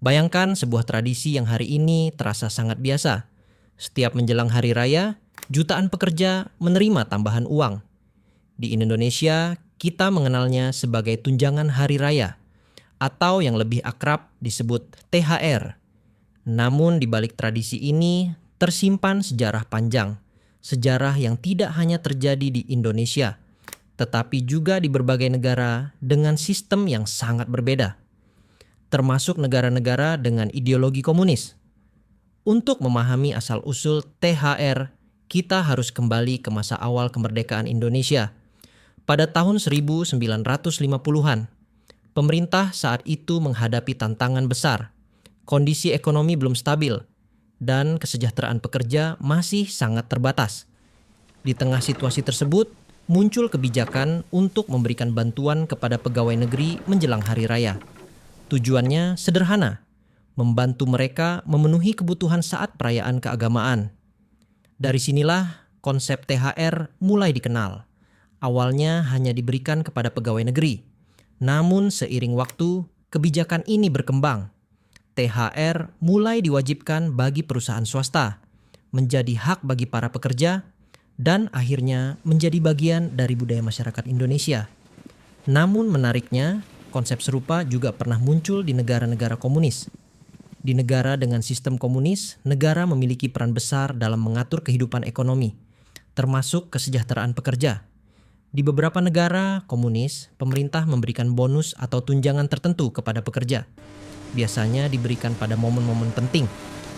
Bayangkan sebuah tradisi yang hari ini terasa sangat biasa. Setiap menjelang hari raya, jutaan pekerja menerima tambahan uang. Di Indonesia, kita mengenalnya sebagai tunjangan hari raya atau yang lebih akrab disebut THR. Namun di balik tradisi ini tersimpan sejarah panjang. Sejarah yang tidak hanya terjadi di Indonesia, tetapi juga di berbagai negara dengan sistem yang sangat berbeda, termasuk negara-negara dengan ideologi komunis. Untuk memahami asal-usul THR, kita harus kembali ke masa awal kemerdekaan Indonesia. Pada tahun 1950-an, pemerintah saat itu menghadapi tantangan besar. Kondisi ekonomi belum stabil, dan kesejahteraan pekerja masih sangat terbatas. Di tengah situasi tersebut, muncul kebijakan untuk memberikan bantuan kepada pegawai negeri menjelang hari raya. Tujuannya sederhana, membantu mereka memenuhi kebutuhan saat perayaan keagamaan. Dari sinilah konsep THR mulai dikenal. Awalnya hanya diberikan kepada pegawai negeri. Namun seiring waktu, kebijakan ini berkembang. THR mulai diwajibkan bagi perusahaan swasta, menjadi hak bagi para pekerja, dan akhirnya menjadi bagian dari budaya masyarakat Indonesia. Namun menariknya, konsep serupa juga pernah muncul di negara-negara komunis. Di negara dengan sistem komunis, negara memiliki peran besar dalam mengatur kehidupan ekonomi, termasuk kesejahteraan pekerja. Di beberapa negara komunis, pemerintah memberikan bonus atau tunjangan tertentu kepada pekerja. Biasanya diberikan pada momen-momen penting,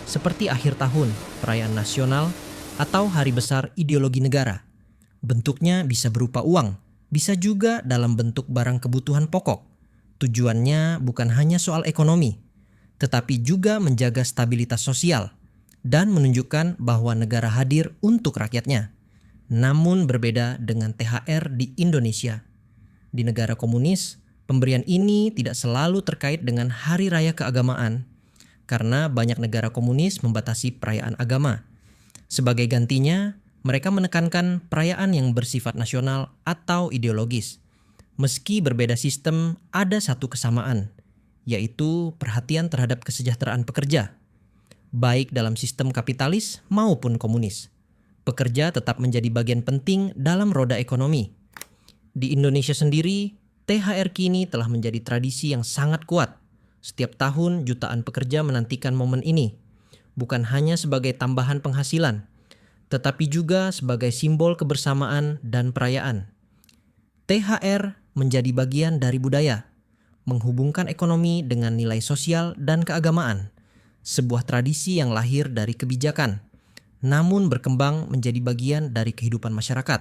seperti akhir tahun, perayaan nasional, atau hari besar ideologi negara. Bentuknya bisa berupa uang, bisa juga dalam bentuk barang kebutuhan pokok. Tujuannya bukan hanya soal ekonomi, tetapi juga menjaga stabilitas sosial dan menunjukkan bahwa negara hadir untuk rakyatnya. Namun berbeda dengan THR di Indonesia. Di negara komunis, pemberian ini tidak selalu terkait dengan hari raya keagamaan, karena banyak negara komunis membatasi perayaan agama. Sebagai gantinya, mereka menekankan perayaan yang bersifat nasional atau ideologis. Meski berbeda sistem, ada satu kesamaan, yaitu perhatian terhadap kesejahteraan pekerja, baik dalam sistem kapitalis maupun komunis. Pekerja tetap menjadi bagian penting dalam roda ekonomi. Di Indonesia sendiri, THR kini telah menjadi tradisi yang sangat kuat. Setiap tahun jutaan pekerja menantikan momen ini, bukan hanya sebagai tambahan penghasilan, tetapi juga sebagai simbol kebersamaan dan perayaan. THR menjadi bagian dari budaya, menghubungkan ekonomi dengan nilai sosial dan keagamaan. Sebuah tradisi yang lahir dari kebijakan, namun berkembang menjadi bagian dari kehidupan masyarakat.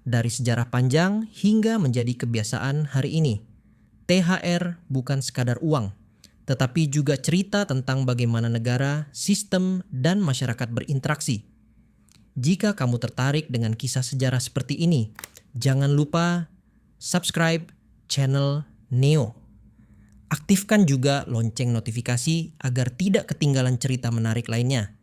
Dari sejarah panjang hingga menjadi kebiasaan hari ini. THR bukan sekadar uang, tetapi juga cerita tentang bagaimana negara, sistem, dan masyarakat berinteraksi. Jika kamu tertarik dengan kisah sejarah seperti ini, jangan lupa subscribe channel Neo. Aktifkan juga lonceng notifikasi agar tidak ketinggalan cerita menarik lainnya.